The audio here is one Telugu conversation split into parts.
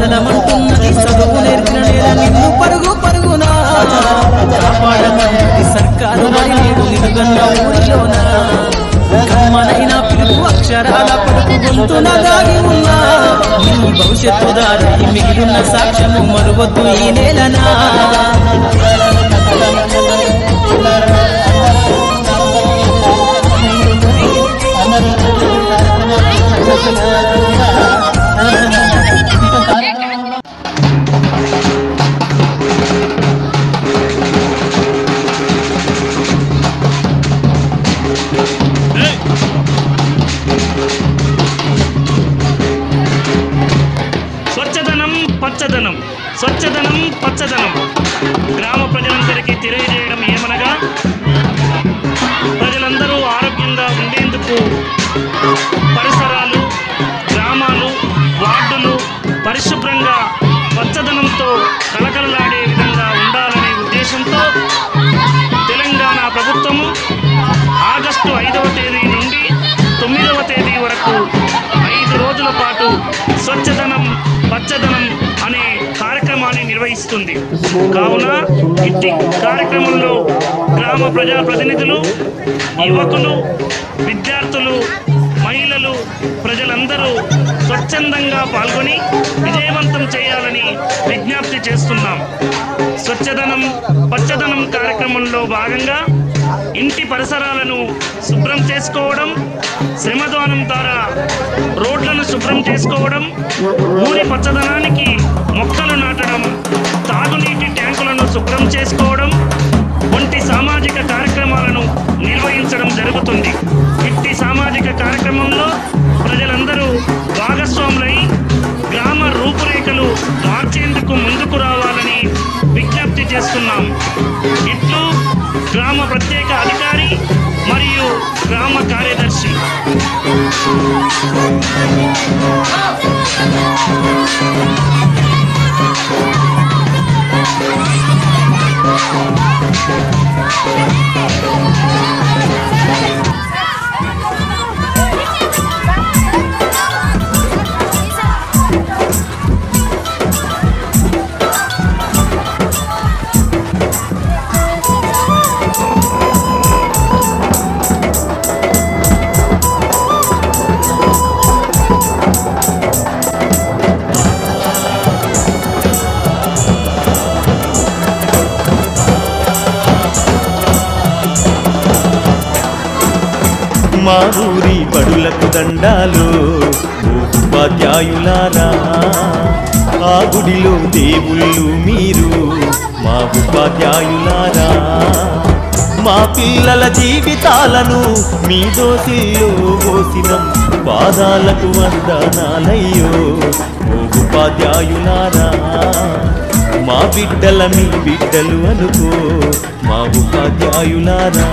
చదమంటున్నది చదువు నేర్పిన నేల నిన్ను పరుగు పరుగునా కాపాడమన్నది సర్కారు మరి నేడు నిలుగన్న ఊరిలోన మనైనా పిలుపు అక్షరాల పలుకు గొంతున దాగి ఉన్నా నీ భవిష్యత్తు దారి మిగిలిన సాక్ష్యము మరువద్దు ఈ నేలనా పచ్చదనం స్వచ్ఛదనం పచ్చదనం గ్రామ ప్రజలందరికీ తెలియజేయడం ఏమనగా ప్రజలందరూ ఆరోగ్యంగా ఉండేందుకు పరిసరాలు గ్రామాలు వార్డులు పరిశుభ్రంగా పచ్చదనంతో కలకలలాడే విధంగా ఉండాలనే ఉద్దేశంతో తెలంగాణ ప్రభుత్వము ఆగస్టు 5వ తేదీ నుండి 9వ తేదీ వరకు 5 రోజుల పాటు స్వచ్ఛదనం పచ్చదనం అనే కార్యక్రమాన్ని నిర్వహిస్తుంది. కావున ఇట్టి కార్యక్రమంలో గ్రామ ప్రజాప్రతినిధులు, యువకులు, విద్యార్థులు, మహిళలు, ప్రజలందరూ స్వచ్ఛందంగా పాల్గొని విజయవంతం చేయాలని విజ్ఞప్తి చేస్తున్నాం. స్వచ్ఛదనం పచ్చదనం కార్యక్రమంలో భాగంగా ఇంటి పరిసరాలను శుభ్రం చేసుకోవడం, శ్రమదానం ద్వారా రోడ్లను శుభ్రం చేసుకోవడం, ఊరి పచ్చదనానికి మొక్కలు నాటడం, తాగునీటి ట్యాంకులను శుభ్రం చేసుకోవడం వంటి సామాజిక కార్యక్రమాలను నిర్వహించడం జరుగుతుంది. ఇట్టి సామాజిక కార్యక్రమంలో ప్రజలందరూ భాగస్వాములై గ్రామ రూపురేఖలు మార్చేందుకు ముందుకు రావాలని విజ్ఞప్తి చేస్తున్నాం. ఇట్లు గ్రామ ప్రత్యేక అధికారి మరియు గ్రామ కార్యదర్శి. మా ఊరి బడులకు దండాలు ఉపాధ్యాయులారా, ఆ గుడిలో దేవుళ్ళు మీరు మా ఉపాధ్యాయులారా. మా పిల్లల జీవితాలను మీ దోసిల్లో పోసినం, పాదాలకు వందనాలయ్యో ఓ ఉపాధ్యాయులారా. మా బిడ్డల మీ బిడ్డలు అనుకో మా ఉపాధ్యాయులారా.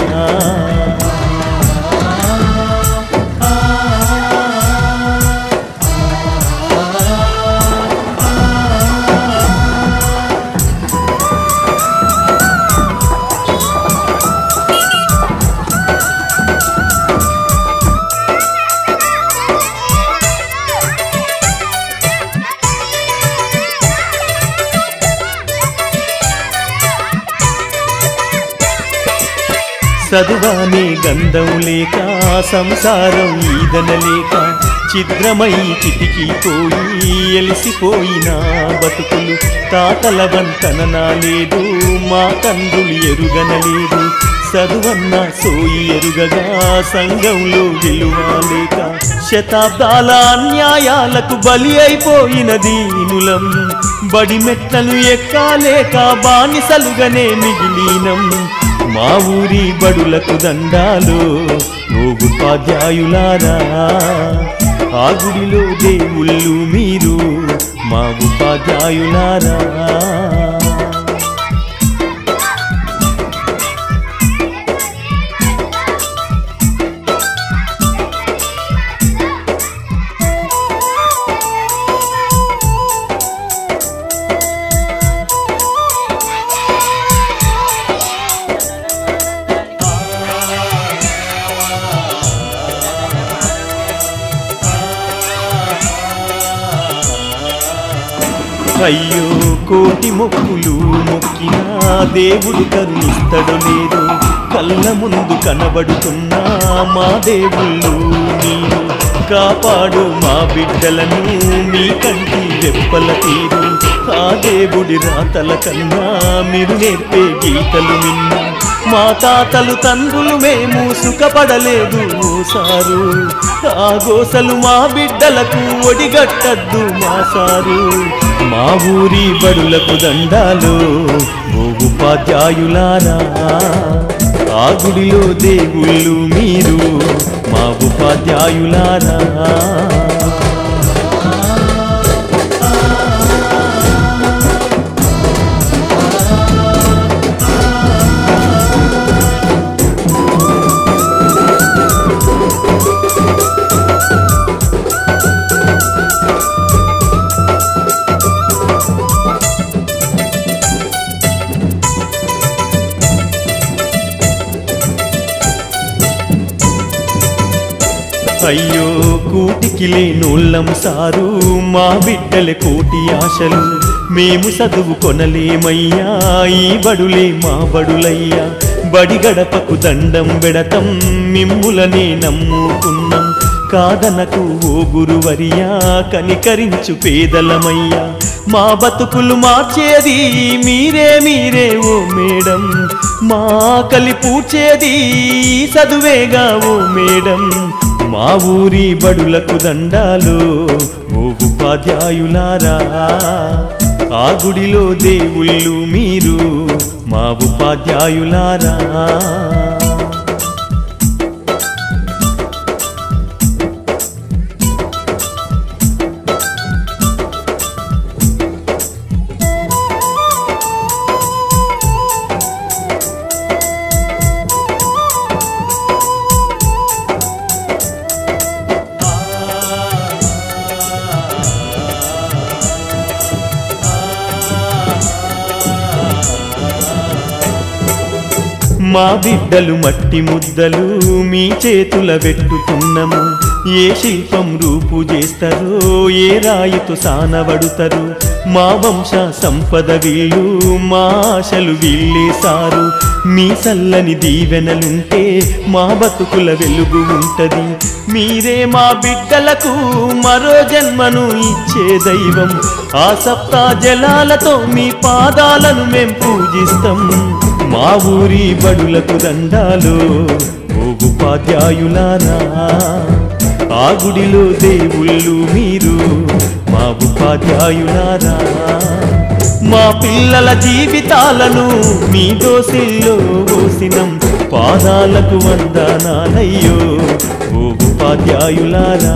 చదువానే గంధం లేక సంసారం ఈదనలేక చిద్రమై చితికిపోయి ఎలిసిపోయిన బతుకులు తాతల వంతననా లేదు, మా తండ్రులు ఎరుగనలేదు. చదువన్న సోయి ఎరుగగా సంఘంలో విలువలేక శతాబ్దాల అన్యాయాలకు బలి అయిపోయిన దీనులం. బడి మెట్లను ఎక్కాలేక బానిసలుగానే మిగిలినం. మా ఊరి బడులకు దండాలు ఓ ఉపాధ్యాయులారా, ఆ గుడిలో దేవుళ్ళు మీరు మా ఉపాధ్యాయులారా. అయ్యో కోటి మొక్కులు మొక్కినా దేవుడు కరుణిస్తడు లేదు, కళ్ళ ముందు కనబడుతున్నా మా దేవుళ్ళు మీరు. కాపాడు మా బిడ్డలను మీ కంటి రెప్పల తీరు, ఆ దేవుడి రాతల కన్నా మీరు నేర్పే గీతలు మిన్న. మా తాతలు తండ్రులు మేము సుఖపడలేదు సారు, ఆ గోసలు మా బిడ్డలకు ఒడిగట్టద్దు మా సారు. మా ఊరి బడులకు దండాలు ఓ ఉపాధ్యాయులారా, ఆ గుడిలో దేవుళ్ళు మీరు మా ఉపాధ్యాయులారా. అయ్యో కూటికి లేనోళ్ళం సారు, మా బిడ్డల కోటి ఆశలు మేము చదువు కొనలేమయ్యా, ఈ బడులే మా బడులయ్యా. బడి గడపకు దండం బెడతం మిమ్ములనే నమ్ముకున్నాం, కాదనకు ఓ గురువరియా కనికరించు పేదలమయ్యా. మా బతుకులు మార్చేది మీరే మీరే ఓ మేడం, మా కలి పూడ్చేది చదువేగా ఓ మేడం. మా ఊరి బడులకు దండాలు ఓ ఉపాధ్యాయులారా, ఆ గుడిలో దేవుళ్ళు మీరు మా ఉపాధ్యాయులారా. మా బిడ్డలు మట్టి ముద్దలు మీ చేతుల పెట్టుతున్నము, ఏ శిల్పం రూపు చేస్తారో ఏ రాయితో సానబడుతారు. మా వంశ సంపద వీళ్ళు మా ఆశలు వీళ్ళేసారు, మీ చల్లని దీవెనలుంటే మా బతుకుల వెలుగు ఉంటది. మీరే మా బిడ్డలకు మరో జన్మను ఇచ్చే దైవం, ఆ సప్తా జలాలతో మీ పాదాలను మేం పూజిస్తాం. మా ఊరి బడులకు దండాలు ఓ ఉపాధ్యాయులారా, ఆ గుడిలో దేవుళ్ళు మీరు మా ఉపాధ్యాయులారా. మా పిల్లల జీవితాలను మీ దోసిల్లో పోసినం, పాదాలకు వందనాలయ్యో ఓ ఉపాధ్యాయులారా.